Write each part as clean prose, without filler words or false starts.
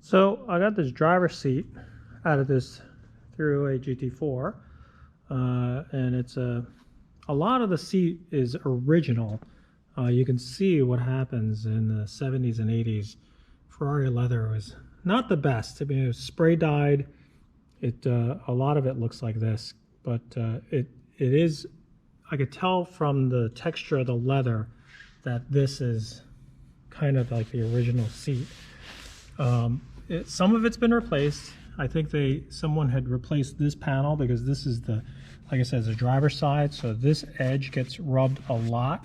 So I got this driver's seat out of this through a GT4, and it's a lot of the seat is original. You can see what happens in the 70s and 80s. Ferrari leather was not the best. I mean, it was spray dyed. A lot of it looks like this, but it is. I could tell from the texture of the leather that this is kind of like the original seat. Some of it's been replaced. I think someone had replaced this panel because this is the, like I said, the driver's side. So this edge gets rubbed a lot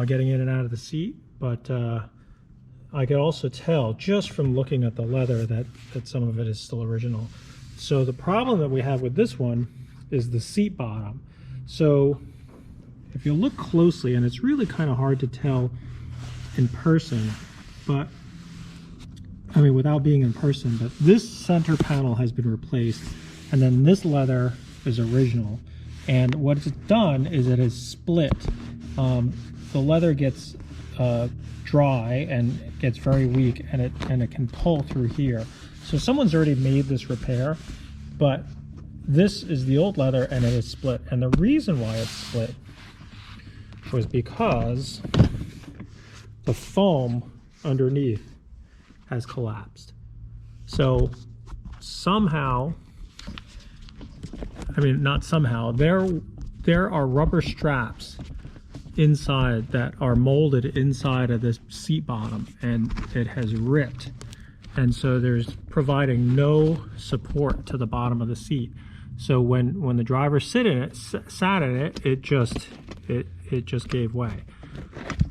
getting in and out of the seat. But I could also tell just from looking at the leather that some of it is still original. So the problem that we have with this one is the seat bottom. So if you look closely, and it's really kind of hard to tell in person, but I mean without being in person, but this center panel has been replaced, and then this leather is original. And what it's done is it has split. The leather gets dry and gets very weak, and it can pull through here. So someone's already made this repair, but this is the old leather and it is split. And the reason why it's split was because the foam underneath has collapsed. So somehow, I mean not somehow, there are rubber straps inside that are molded inside of this seat bottom, and it has ripped, and so there's providing no support to the bottom of the seat. So when the driver sat in it, it just gave way.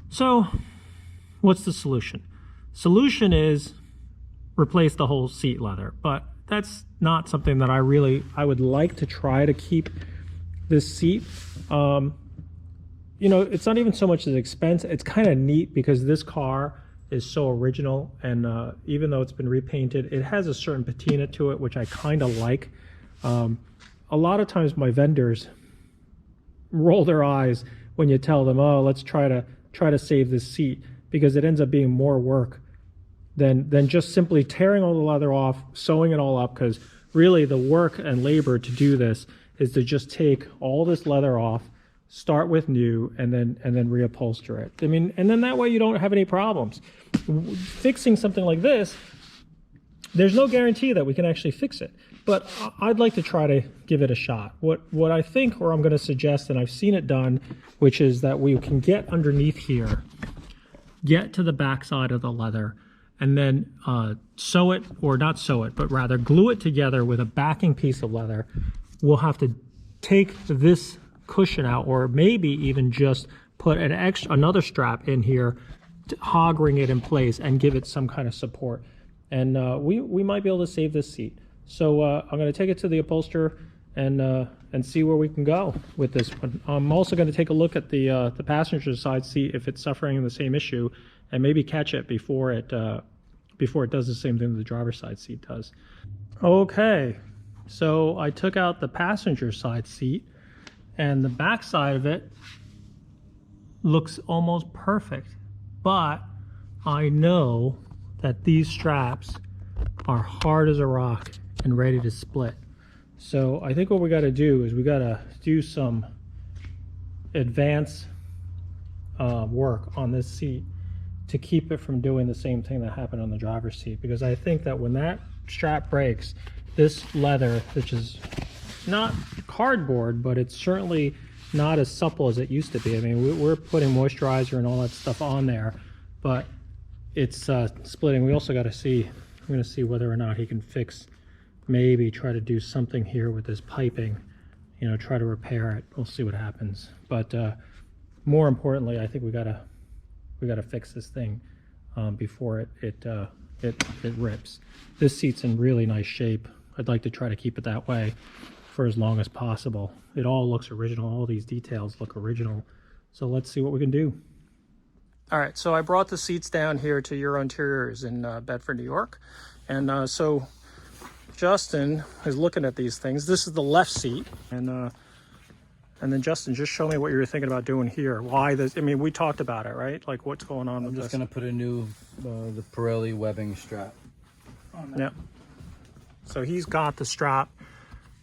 So what's the solution? Solution is replace the whole seat leather, but that's not something that I would like to try to keep this seat. You know, it's not even so much as expense. It's kind of neat because this car is so original, and even though it's been repainted, it has a certain patina to it, which I kind of like. A lot of times my vendors roll their eyes when you tell them, oh, let's try to save this seat, because it ends up being more work than just simply tearing all the leather off, sewing it all up, because really the work and labor to do this is to just take all this leather off, start with new, and then reupholster it. I mean, and then that way you don't have any problems. Fixing something like this, there's no guarantee that we can actually fix it, but I'd like to try to give it a shot. What I think, or I'm going to suggest, and I've seen it done, which is that we can get underneath here, get to the back side of the leather, and then sew it, or not sew it, but rather glue it together with a backing piece of leather. We'll have to take this cushion out, or maybe even just put another strap in here to hog ring it in place and give it some kind of support. And we might be able to save this seat. So I'm going to take it to the upholsterer and see where we can go with this one. I'm also going to take a look at the passenger side seat, if it's suffering the same issue, and maybe catch it before it does the same thing the driver's side seat does. Okay, so I took out the passenger side seat, and the back side of it looks almost perfect, but I know that these straps are hard as a rock and ready to split. So I think what we got to do is we got to do some advanced work on this seat to keep it from doing the same thing that happened on the driver's seat, because I think that when that strap breaks, this leather, which is not cardboard, but it's certainly not as supple as it used to be. I mean, we're putting moisturizer and all that stuff on there, but it's splitting. We also got to see, we're going to see whether or not he can fix, maybe try to do something here with this piping, you know, try to repair it. We'll see what happens. But more importantly, I think we got to fix this thing before it rips. This seat's in really nice shape. I'd like to try to keep it that way for as long as possible. It all looks original. All these details look original. So let's see what we can do. All right, so I brought the seats down here to Euro Interiors in Bedford, New York. And so Justin is looking at these things. This is the left seat. And then Justin, just show me what you were thinking about doing here. Why this? I mean, we talked about it, right? Like what's going on with this? I'm just going to put a new, the Pirelli webbing strap. on that. Yeah. So he's got the strap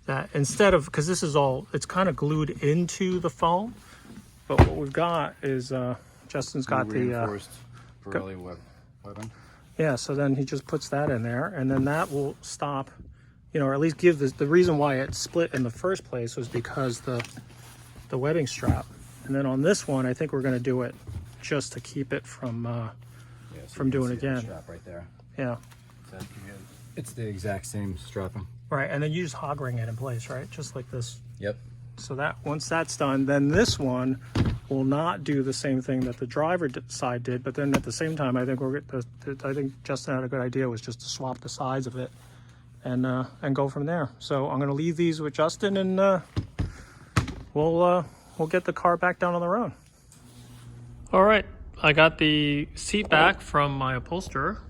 that instead of, because this is all, it's kind of glued into the foam, but what we've got is Justin's got the reinforced Ferrari webbing. Yeah, so then he just puts that in there, and then that will stop, you know, or at least give the reason why it split in the first place was because the webbing strap. And then on this one, I think we're going to do it just to keep it from doing it again. Strap right there. Yeah. It's the exact same strapping. Right, and then you just hog ring it in place, right? Just like this. Yep. So that once that's done, then this one will not do the same thing that the driver side did. But then at the same time, I think I think Justin had a good idea was just to swap the sides of it and go from there. So I'm going to leave these with Justin, and we'll get the car back down on the road. All right, I got the seat back from my upholsterer.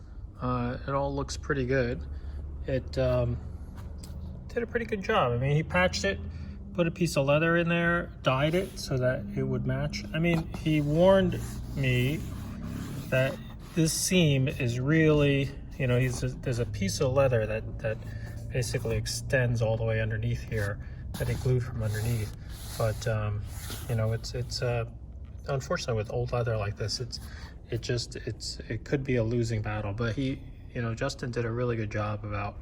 It all looks pretty good. It did a pretty good job. I mean, he patched it, put a piece of leather in there, dyed it so that it would match. I mean, he warned me that this seam is really, you know, there's a piece of leather that basically extends all the way underneath here that he glued from underneath. But you know, it's unfortunately with old leather like this, it could be a losing battle. But he, you know, Justin did a really good job about,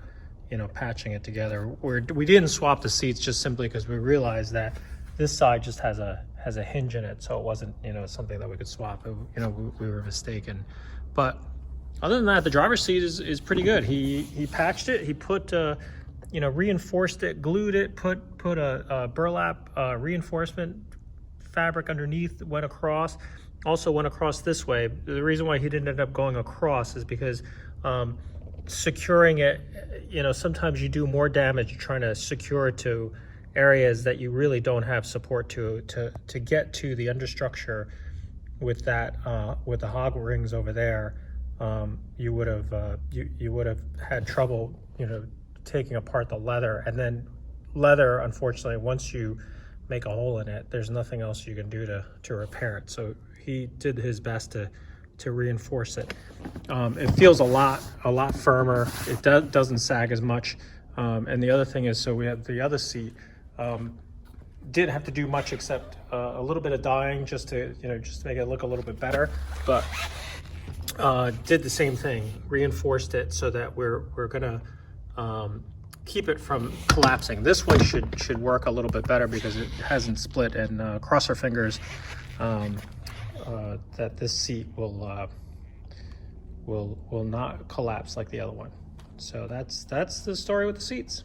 you know, patching it together. We didn't swap the seats just simply because we realized that this side just has a hinge in it, so it wasn't, you know, something that we could swap. You know, we were mistaken. But other than that, the driver's seat is pretty good. He patched it. He put you know, reinforced it, glued it, put a burlap reinforcement fabric underneath, went across. Also went across this way. The reason why he didn't end up going across is because securing it, you know, sometimes you do more damage trying to secure it to areas that you really don't have support to get to the understructure. With that, with the hog rings over there, you would have had trouble, you know, taking apart the leather. And then leather, unfortunately, once you make a hole in it, there's nothing else you can do to repair it. So he did his best to reinforce it. It feels a lot firmer. It doesn't sag as much. And the other thing is, so we have the other seat. Didn't have to do much except a little bit of dyeing just to make it look a little bit better. But did the same thing, reinforced it so that we're gonna keep it from collapsing. This way should work a little bit better because it hasn't split. And cross our fingers that this seat will not collapse like the other one. So that's the story with the seats.